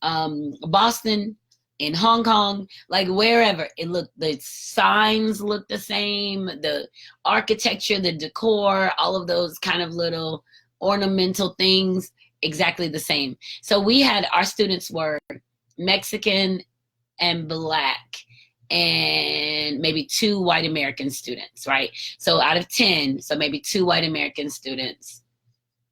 Boston, in Hong Kong, like wherever, the signs look the same, the architecture, the decor, all of those kind of little ornamental things, exactly the same. So our students were Mexican and Black, and maybe 2 white American students, right? So out of 10, so maybe 2 white American students.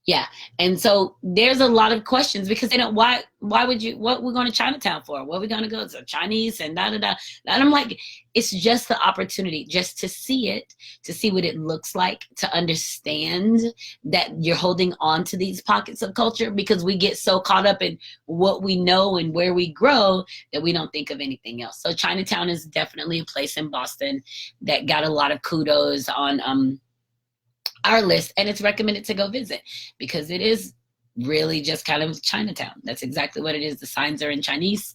Yeah. And so there's a lot of questions because they don't, why would you, what we're going to Chinatown for? What are we going to go to? Chinese and da da da. And I'm like, it's just the opportunity just to see it, to see what it looks like, to understand that you're holding on to these pockets of culture, because we get so caught up in what we know and where we grow that we don't think of anything else. So Chinatown is definitely a place in Boston that got a lot of kudos on, our list, and it's recommended to go visit because it is really just kind of Chinatown. That's exactly what it is. The signs are in Chinese,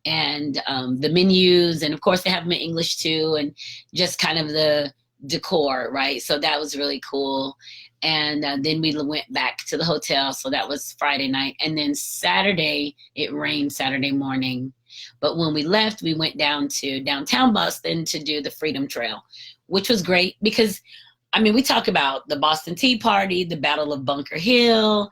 and the menus, and of course they have them in English too, and just kind of the decor, right? So that was really cool. And then we went back to the hotel. So that was Friday night. And then Saturday, it rained Saturday morning. But when we left, we went down to downtown Boston to do the Freedom Trail, which was great because I mean, we talk about the Boston Tea Party, the Battle of Bunker Hill,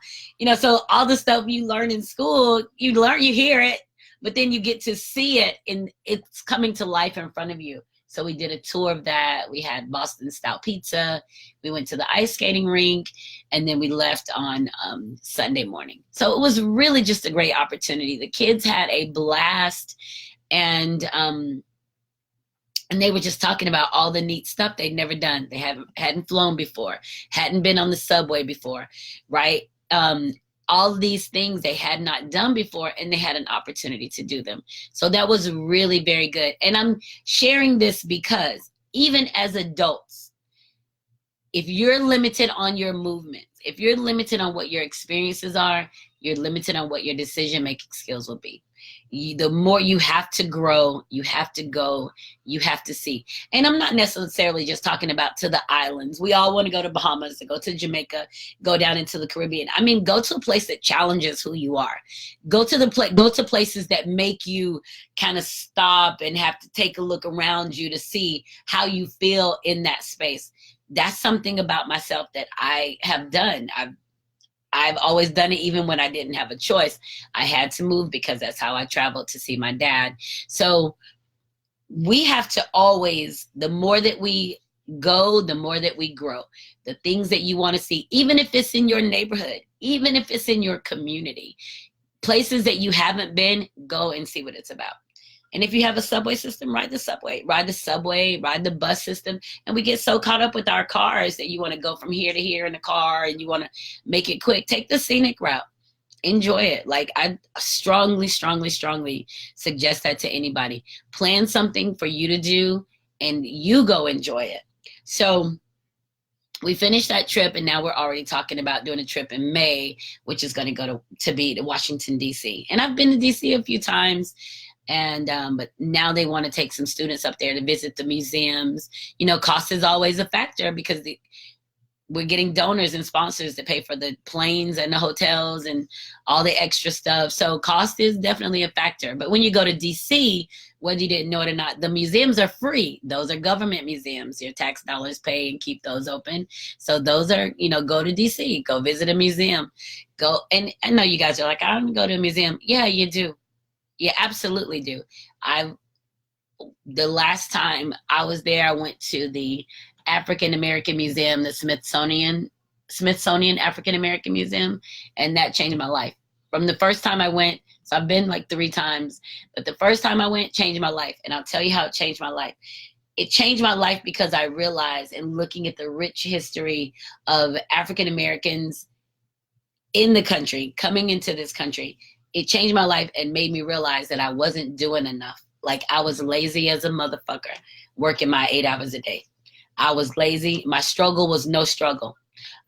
so all the stuff you learn in school, you hear it, but then you get to see it and it's coming to life in front of you. So we did a tour of that. We had Boston Stout Pizza. We went to the ice skating rink, and then we left on Sunday morning. So it was really just a great opportunity. The kids had a blast, and they were just talking about all the neat stuff they'd never done. They hadn't flown before, hadn't been on the subway before, right? All of these things they had not done before, and they had an opportunity to do them. So that was really very good. And I'm sharing this because even as adults, if you're limited on your movements, if you're limited on what your experiences are, you're limited on what your decision-making skills will be. The more you have to grow, you have to go, you have to see. And I'm not necessarily just talking about to the islands. We all want to go to Bahamas, to go to Jamaica, go down into the Caribbean. I mean, go to a place that challenges who you are. Go to places that make you kind of stop and have to take a look around you to see how you feel in that space. That's something about myself that I have done. I've always done it even when I didn't have a choice. I had to move because that's how I traveled to see my dad. So we have to always, the more that we go, the more that we grow. The things that you want to see, even if it's in your neighborhood, even if it's in your community, places that you haven't been, go and see what it's about. And if you have a subway system, ride the subway, ride the bus system. And we get so caught up with our cars that you want to go from here to here in the car and you want to make it quick. Take the scenic route. Enjoy it. Like, I strongly, strongly, strongly suggest that to anybody. Plan something for you to do and you go enjoy it. So we finished that trip, and now we're already talking about doing a trip in May, which is going to go to Washington, D.C. And I've been to D.C. a few times. And but now they want to take some students up there to visit the museums. Cost is always a factor because we're getting donors and sponsors to pay for the planes and the hotels and all the extra stuff. So cost is definitely a factor. But when you go to DC, whether you didn't know it or not, the museums are free. Those are government museums. Your tax dollars pay and keep those open. So those are, go to DC, go visit a museum. Go, and I know you guys are like, I don't go to a museum. Yeah, you do. You absolutely do. The last time I was there, I went to the African American Museum, the Smithsonian African American Museum, and that changed my life. From the first time I went, so I've been like 3 times, but the first time I went changed my life. And I'll tell you how it changed my life. It changed my life because I realized, in looking at the rich history of African Americans in the country, coming into this country, it changed my life and made me realize that I wasn't doing enough. Like, I was lazy as a motherfucker, working my 8 hours a day. I was lazy. My struggle was no struggle.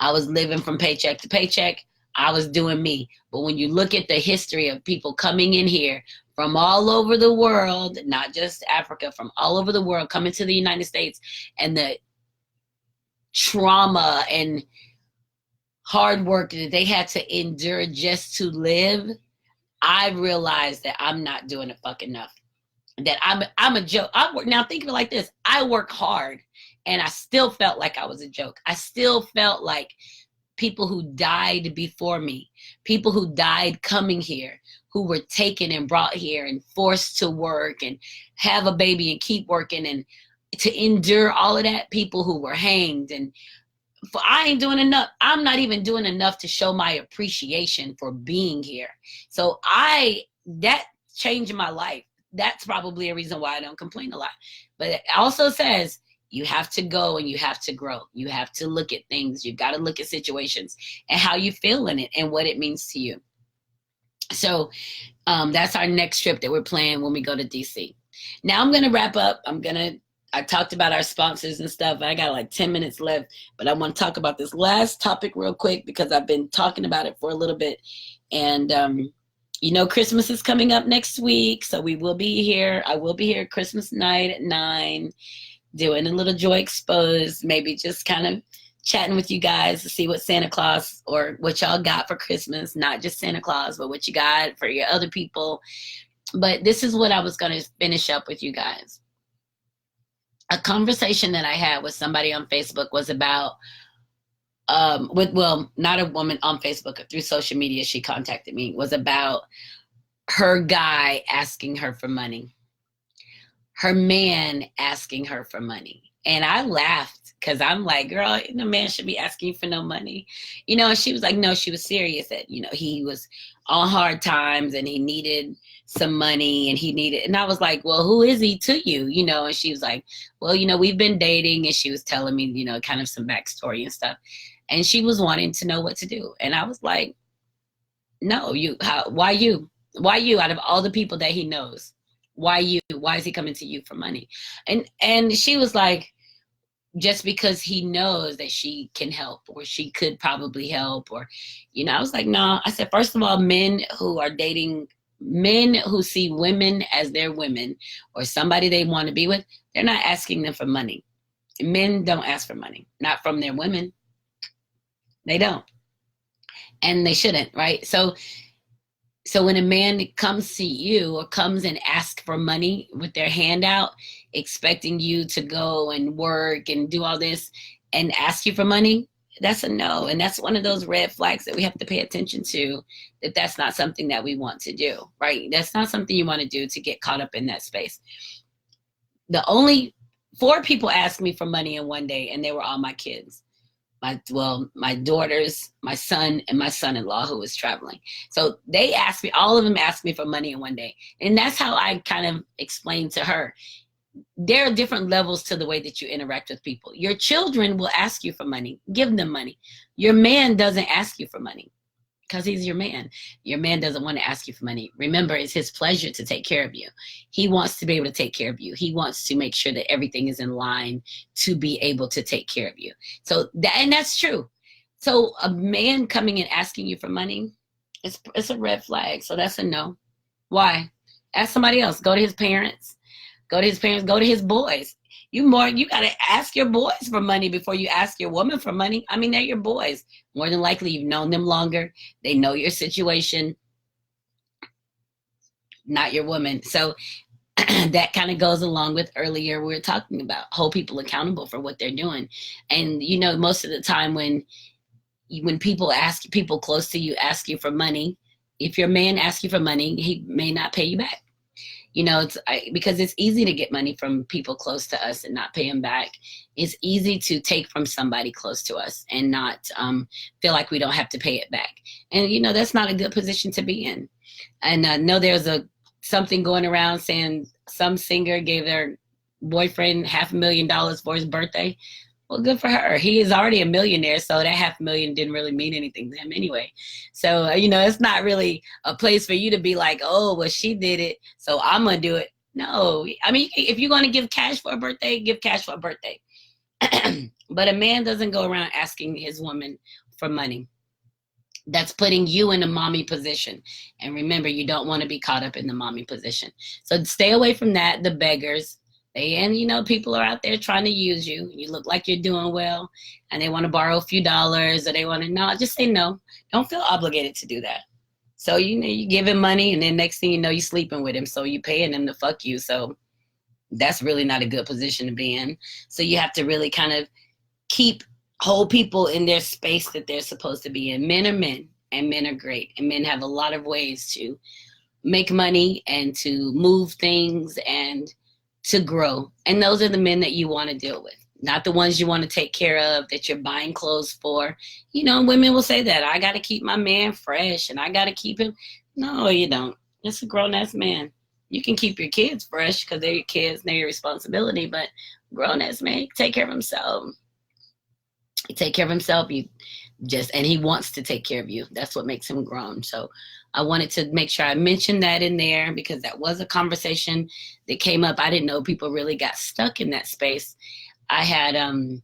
I was living from paycheck to paycheck. I was doing me. But when you look at the history of people coming in here from all over the world, not just Africa, from all over the world, coming to the United States, and the trauma and hard work that they had to endure just to live, I realized that I'm not doing it fucking enough. That I'm a joke. Now think of it like this. I work hard and I still felt like I was a joke. I still felt like people who died before me, people who died coming here, who were taken and brought here and forced to work and have a baby and keep working and to endure all of that, people who were hanged. And I ain't doing enough. I'm not even doing enough to show my appreciation for being here. So that changed my life. That's probably a reason why I don't complain a lot. But it also says you have to go and you have to grow. You have to look at things. You've got to look at situations and how you feel in it and what it means to you. So that's our next trip that we're planning when we go to DC. Now I'm going to wrap up. I talked about our sponsors and stuff. I got like 10 minutes left, but I want to talk about this last topic real quick because I've been talking about it for a little bit. And, Christmas is coming up next week. So we will be here. I will be here Christmas night at 9, doing a little Joy Exposed, maybe just kind of chatting with you guys to see what Santa Claus or what y'all got for Christmas, not just Santa Claus, but what you got for your other people. But this is what I was going to finish up with you guys. A conversation that I had with somebody on Facebook was about, not a woman on Facebook, through social media, she contacted me, was about her guy asking her for money, her man asking her for money. And I laughed because I'm like, girl, no man should be asking you for no money. And she was like, no, she was serious that, he was on hard times and he needed some money and I was like, well, who is he to you? And she was like, well, we've been dating, and she was telling me, kind of some backstory and stuff. And she was wanting to know what to do. And I was like, no, why you out of all the people that he knows? Why is he coming to you for money? And she was like, just because he knows that she can help, or she could probably help, or, I was like, no. I said, first of all, men who are dating, men who see women as their women or somebody they want to be with, they're not asking them for money. Men don't ask for money, not from their women. They don't. And they shouldn't, right? So when a man comes to you or comes and asks for money with their hand out, expecting you to go and work and do all this and ask you for money, that's a no. And that's one of those red flags that we have to pay attention to, that's not something that we want to do, right? That's not something you want to do, to get caught up in that space. The only 4 people asked me for money in one day, and they were all my kids. My daughters, my son, and my son-in-law who was traveling. So they asked me, all of them asked me for money in one day. And that's how I kind of explained to her, there are different levels to the way that you interact with people. Your children will ask you for money. Give them money. Your man doesn't ask you for money because he's your man. Your man doesn't want to ask you for money. Remember, it's his pleasure to take care of you. He wants to be able to take care of you. He wants to make sure that everything is in line to be able to take care of you. So that's true. So a man coming and asking you for money, it's a red flag. So that's a no. Why? Ask somebody else. Go to his parents. Go to his boys. You got to ask your boys for money before you ask your woman for money. I mean, they're your boys. More than likely, you've known them longer. They know your situation, not your woman. So that kind of goes along with earlier we were talking about, hold people accountable for what they're doing. And, most of the time when people close to you ask you for money, if your man asks you for money, he may not pay you back. Because it's easy to get money from people close to us and not pay them back. It's easy to take from somebody close to us and not feel like we don't have to pay it back. And, that's not a good position to be in. And I know there's something going around saying some singer gave their boyfriend $500,000 for his birthday. Well, good for her. He is already a millionaire, so that $500,000 didn't really mean anything to him anyway. So, it's not really a place for you to be like, oh, well, she did it, so I'm going to do it. No. I mean, if you're going to give cash for a birthday, give cash for a birthday. But a man doesn't go around asking his woman for money. That's putting you in a mommy position. And remember, you don't want to be caught up in the mommy position. So stay away from that, the beggars. People are out there trying to use you. You look like you're doing well, and they want to borrow a few dollars, or they want to, no, just say no. Don't feel obligated to do that. So, you give him money, and then next thing you know, you're sleeping with him. So you're paying him to fuck you. So that's really not a good position to be in. So you have to really kind of keep hold people in their space that they're supposed to be in. Men are men, and men are great, and men have a lot of ways to make money and to move things and to grow. And those are the men that you want to deal with, not the ones you want to take care of, that you're buying clothes for. You know, women will say that I got to keep my man fresh and I got to keep him. No, you don't. It's a grown ass man. You can keep your kids fresh because they're your kids, they're your responsibility, but grown ass man, he can take care of himself. He take care of himself. And he wants to take care of you. That's what makes him grown. So I wanted to make sure I mentioned that in there because that was a conversation that came up. I didn't know people really got stuck in that space. I had a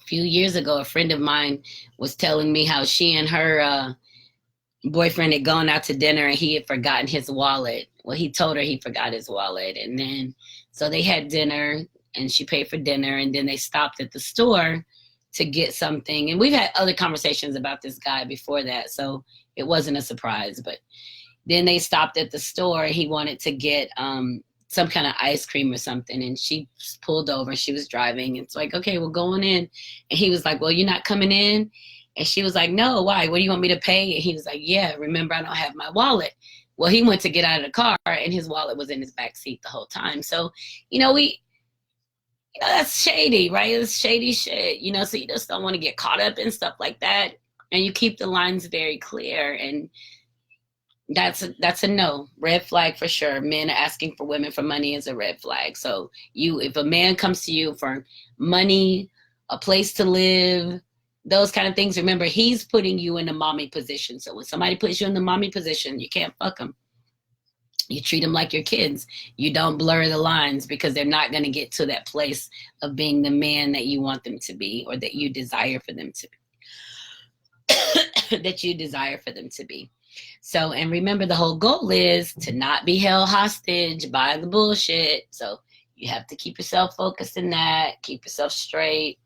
few years ago, a friend of mine was telling me how she and her boyfriend had gone out to dinner and he had forgotten his wallet. Well, he told her he forgot his wallet. And then, so they had dinner and she paid for dinner. And then they stopped at the store to get something. And we've had other conversations about this guy before that. So it wasn't a surprise. But then they stopped at the store. He wanted to get some kind of ice cream or something. And she pulled over. She was driving. It's like, okay, we're going in. And he was like, well, you're not coming in? And she was like, no, why? What do you want me to pay? And he was like, yeah, remember, I don't have my wallet. Well, he went to get out of the car and his wallet was in his back seat the whole time. So, that's shady, right? It's shady shit, so you just don't want to get caught up in stuff like that. And you keep the lines very clear. And that's a no. Red flag for sure. Men asking for women for money is a red flag. So if a man comes to you for money, a place to live, those kind of things, remember, he's putting you in the mommy position. So when somebody puts you in the mommy position, you can't fuck them. You treat them like your kids. You don't blur the lines because they're not going to get to that place of being the man that you want them to be or that you desire for them to be. That you desire for them to be. So, and remember, the whole goal is to not be held hostage by the bullshit. So you have to keep yourself focused in that, keep yourself straight,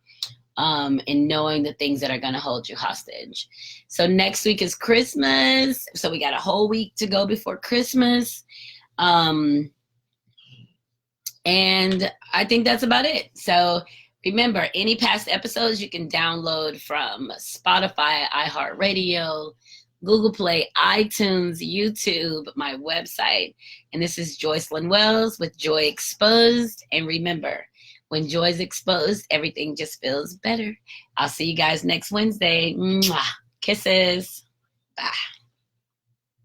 and knowing the things that are going to hold you hostage. So next week is Christmas. So we got a whole week to go before Christmas. And I think that's about it. So remember, any past episodes you can download from Spotify, iHeartRadio, Google Play, iTunes, YouTube, my website. And this is Joycelyn Wells with Joy Exposed. And remember, when joy's exposed, everything just feels better. I'll see you guys next Wednesday. Mwah. Kisses. Bye.